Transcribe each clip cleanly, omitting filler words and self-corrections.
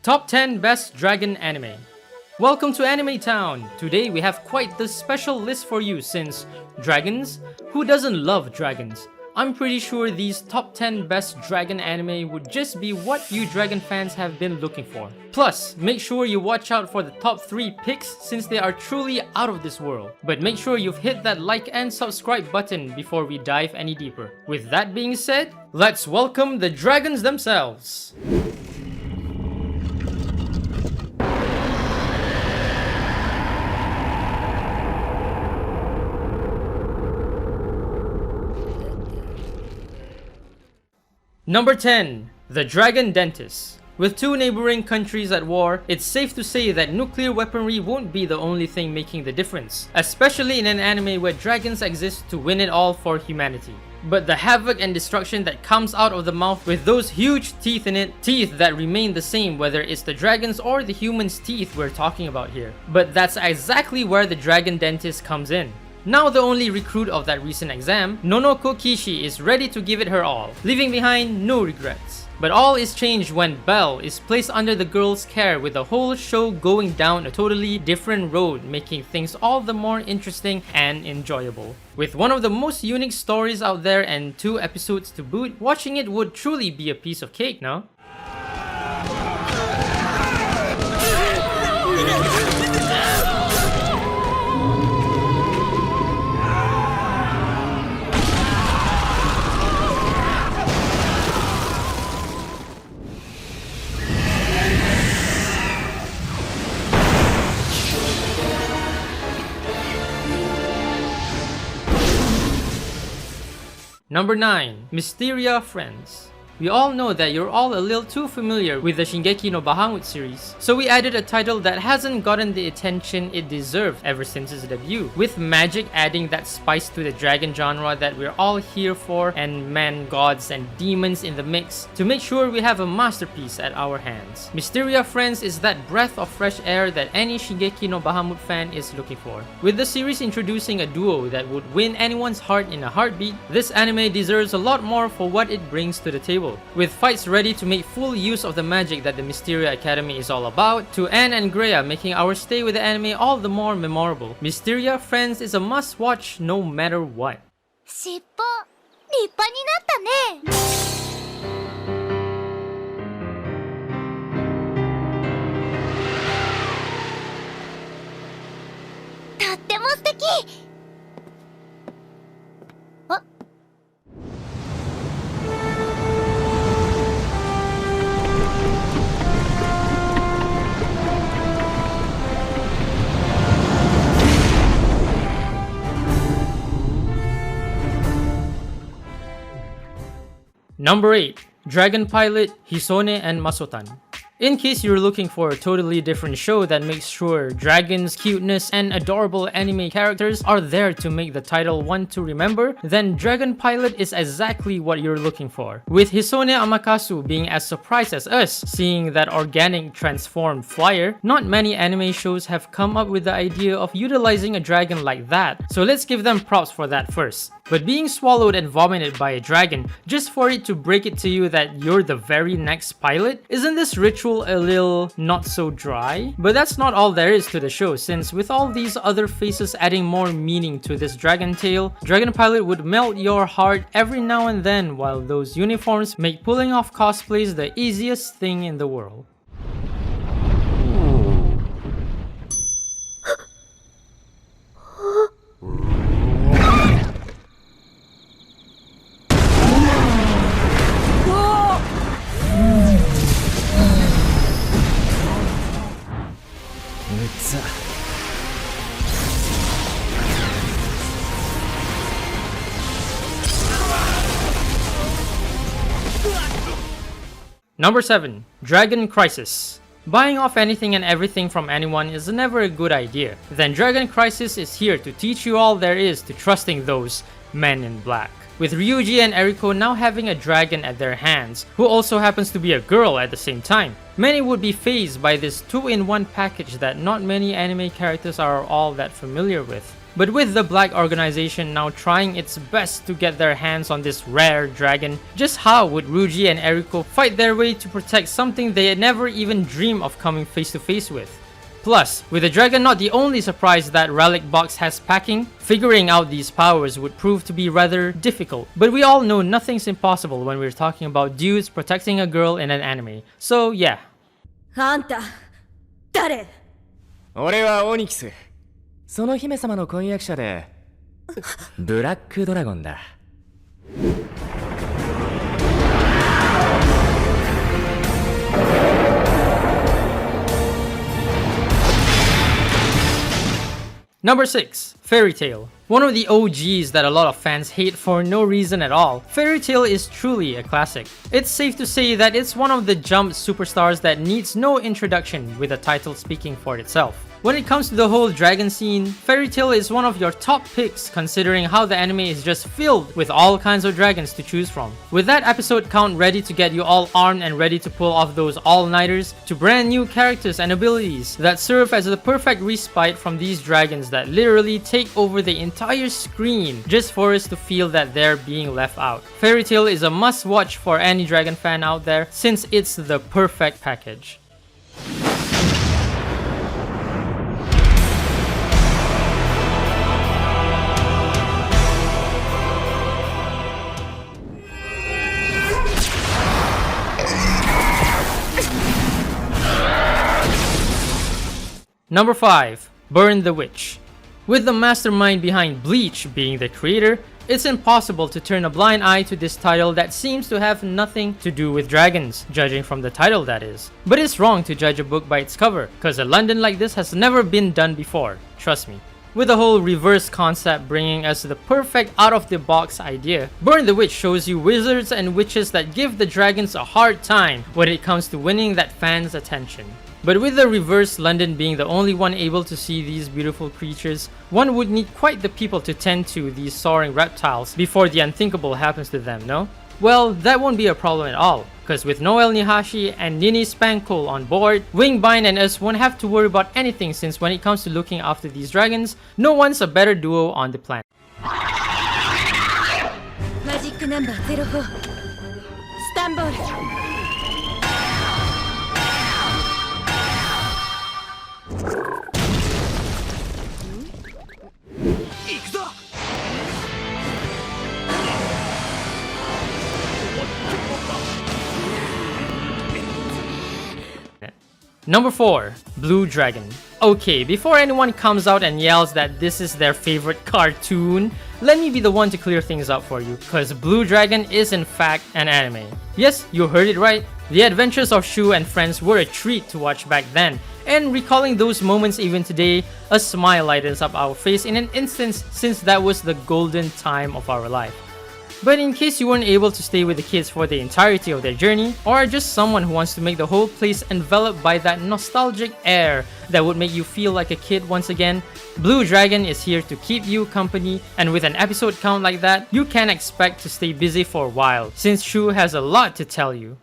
Top 10 Best Dragon Anime. Welcome to Anime Town! Today we have quite the special list for you since dragons? Who doesn't love dragons? I'm pretty sure these top 10 best dragon anime would just be what you dragon fans have been looking for. Plus, make sure you watch out for the top 3 picks since they are truly out of this world. But make sure you've hit that like and subscribe button before we dive any deeper. With that being said, let's welcome the dragons themselves! Number 10. The Dragon Dentist. With two neighboring countries at war, it's safe to say that nuclear weaponry won't be the only thing making the difference, especially in an anime where dragons exist to win it all for humanity. But the havoc and destruction that comes out of the mouth with those huge teeth in it, teeth that remain the same whether it's the dragon's or the human's teeth we're talking about here. But that's exactly where the Dragon Dentist comes in. Now the only recruit of that recent exam, Nonoko Kishi is ready to give it her all, leaving behind no regrets. But all is changed when Belle is placed under the girl's care with the whole show going down a totally different road, making things all the more interesting and enjoyable. With one of the most unique stories out there and 2 episodes to boot, watching it would truly be a piece of cake, no? Number 9. MYSTERIA Friends. We all know that you're all a little too familiar with the Shingeki no Bahamut series, so we added a title that hasn't gotten the attention it deserved ever since its debut, with magic adding that spice to the dragon genre that we're all here for, and man, gods, and demons in the mix to make sure we have a masterpiece at our hands. MYSTERIA Friends is that breath of fresh air that any Shingeki no Bahamut fan is looking for. With the series introducing a duo that would win anyone's heart in a heartbeat, this anime deserves a lot more for what it brings to the table. With fights ready to make full use of the magic that the Mysteria Academy is all about, to Anne and Greya making our stay with the anime all the more memorable, Mysteria Friends is a must-watch no matter what. 尻尾立派になったね。とっても素敵。あ。Number 8. Dragon Pilot, Hisone and Masotan. In case you're looking for a totally different show that makes sure dragons, cuteness, and adorable anime characters are there to make the title one to remember, then Dragon Pilot is exactly what you're looking for. With Hisone Amakasu being as surprised as us seeing that organic transformed flyer, not many anime shows have come up with the idea of utilizing a dragon like that, so let's give them props for that first. But being swallowed and vomited by a dragon just for it to break it to you that you're the very next pilot? Isn't this ritual a little not so dry? But that's not all there is to the show, since with all these other faces adding more meaning to this dragon tale, Dragon Pilot would melt your heart every now and then, while those uniforms make pulling off cosplays the easiest thing in the world. Number 7. Dragon Crisis. Buying off anything and everything from anyone is never a good idea. Then Dragon Crisis is here to teach you all there is to trusting those Men in Black, with Ryuji and Eriko now having a dragon at their hands, who also happens to be a girl at the same time. Many would be fazed by this 2-in-1 package that not many anime characters are all that familiar with. But with the Black organization now trying its best to get their hands on this rare dragon, just how would Ryuji and Eriko fight their way to protect something they had never even dreamed of coming face to face with? Plus, with the dragon not the only surprise that Relic Box has packing, figuring out these powers would prove to be rather difficult. But we all know nothing's impossible when we're talking about dudes protecting a girl in an anime. So yeah. あんた、誰？俺はオニキス。その姫様の婚約者で、ブラックドラゴンだ。Number 6. Fairy Tail. One of the OGs that a lot of fans hate for no reason at all, Fairy Tail is truly a classic. It's safe to say that it's one of the Jump superstars that needs no introduction, with the title speaking for itself. When it comes to the whole dragon scene, Fairy Tail is one of your top picks considering how the anime is just filled with all kinds of dragons to choose from. With that episode count ready to get you all armed and ready to pull off those all-nighters, to brand new characters and abilities that serve as the perfect respite from these dragons that literally take over the entire screen just for us to feel that they're being left out. Fairy Tail is a must-watch for any dragon fan out there since it's the perfect package. Number 5. Burn the Witch. With the mastermind behind Bleach being the creator, it's impossible to turn a blind eye to this title that seems to have nothing to do with dragons, judging from the title that is. But it's wrong to judge a book by its cover, cause a London like this has never been done before, trust me. With the whole reverse concept bringing us the perfect out-of-the-box idea, Burn the Witch shows you wizards and witches that give the dragons a hard time when it comes to winning that fan's attention. But with the reverse London being the only one able to see these beautiful creatures, one would need quite the people to tend to these soaring reptiles before the unthinkable happens to them, no? Well, that won't be a problem at all, cause with Noel Nihashi and Nini Spankle on board, Wingbind and us won't have to worry about anything since when it comes to looking after these dragons, no one's a better duo on the planet. Magic number 04 Istanbul. Number 4. Blue Dragon. Okay, before anyone comes out and yells that this is their favorite cartoon, let me be the one to clear things up for you, cause Blue Dragon is in fact an anime. Yes, you heard it right. The adventures of Shu and friends were a treat to watch back then, and recalling those moments even today, a smile lightens up our face in an instant since that was the golden time of our life. But in case you weren't able to stay with the kids for the entirety of their journey, or are just someone who wants to make the whole place enveloped by that nostalgic air that would make you feel like a kid once again, Blue Dragon is here to keep you company, and with an episode count like that, you can expect to stay busy for a while, since Shu has a lot to tell you.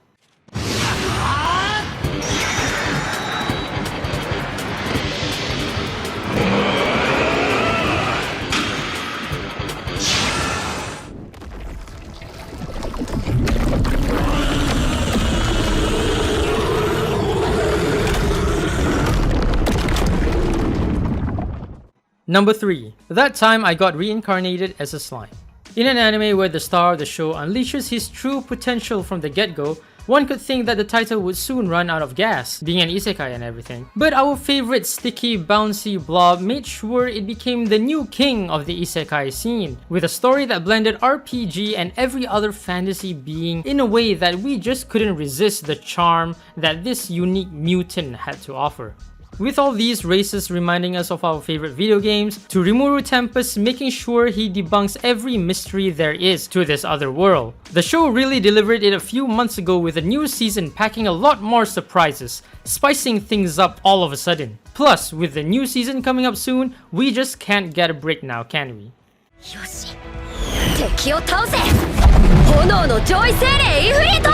Number 3. That time I got reincarnated as a slime. In an anime where the star of the show unleashes his true potential from the get-go, one could think that the title would soon run out of gas, being an isekai and everything. But our favorite sticky, bouncy blob made sure it became the new king of the isekai scene, with a story that blended RPG and every other fantasy being in a way that we just couldn't resist the charm that this unique mutant had to offer. With all these races reminding us of our favorite video games, to Rimuru Tempest making sure he debunks every mystery there is to this other world. The show really delivered it a few months ago with a new season packing a lot more surprises, spicing things up all of a sudden. Plus, with the new season coming up soon, we just can't get a break now, can we? よし敵を倒せ。炎の上位精霊イフリート。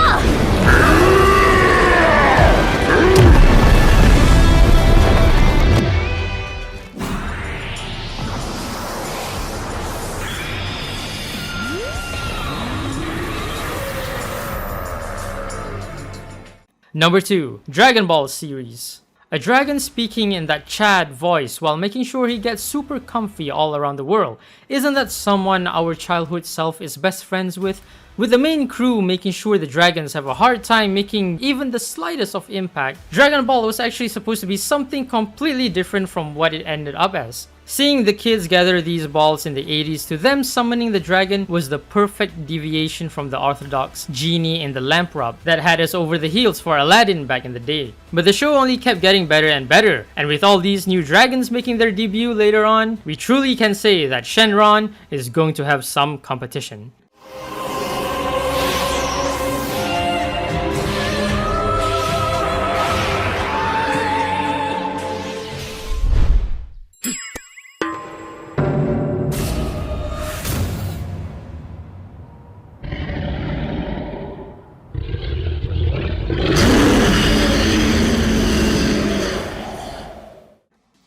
Number 2. Dragon Ball series. A dragon speaking in that Chad voice while making sure he gets super comfy all around the world. Isn't that someone our childhood self is best friends with? With the main crew making sure the dragons have a hard time making even the slightest of impact, Dragon Ball was actually supposed to be something completely different from what it ended up as. Seeing the kids gather these balls in the 80s to them summoning the dragon was the perfect deviation from the orthodox genie in the lamp rub that had us over the heels for Aladdin back in the day. But the show only kept getting better and better, and with all these new dragons making their debut later on, we truly can say that Shenron is going to have some competition.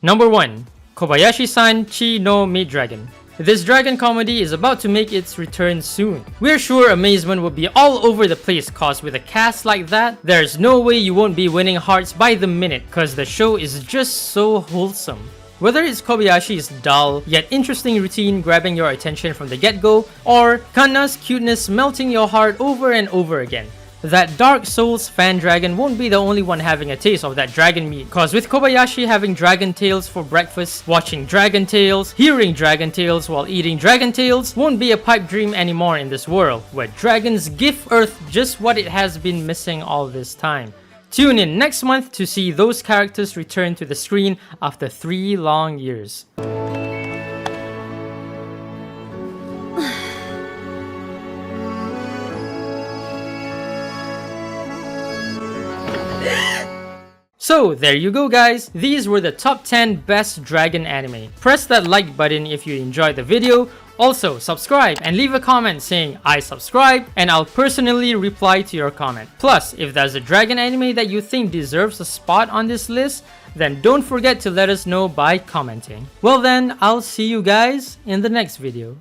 Number 1. Kobayashi-san Chi no Maid Dragon. This dragon comedy is about to make its return soon. We're sure amazement will be all over the place cause with a cast like that, there's no way you won't be winning hearts by the minute cause the show is just so wholesome. Whether it's Kobayashi's dull yet interesting routine grabbing your attention from the get-go, or Kanna's cuteness melting your heart over and over again, that Dark Souls fan dragon won't be the only one having a taste of that dragon meat, cause with Kobayashi having dragon tails for breakfast, watching dragon tales, hearing dragon tales while eating dragon tales won't be a pipe dream anymore in this world, where dragons give Earth just what it has been missing all this time. Tune in next month to see those characters return to the screen after 3 long years. So there you go guys, these were the top 10 best dragon anime. Press that like button if you enjoyed the video. Also subscribe and leave a comment saying I subscribe and I'll personally reply to your comment. Plus, if there's a dragon anime that you think deserves a spot on this list, then don't forget to let us know by commenting. Well then, I'll see you guys in the next video.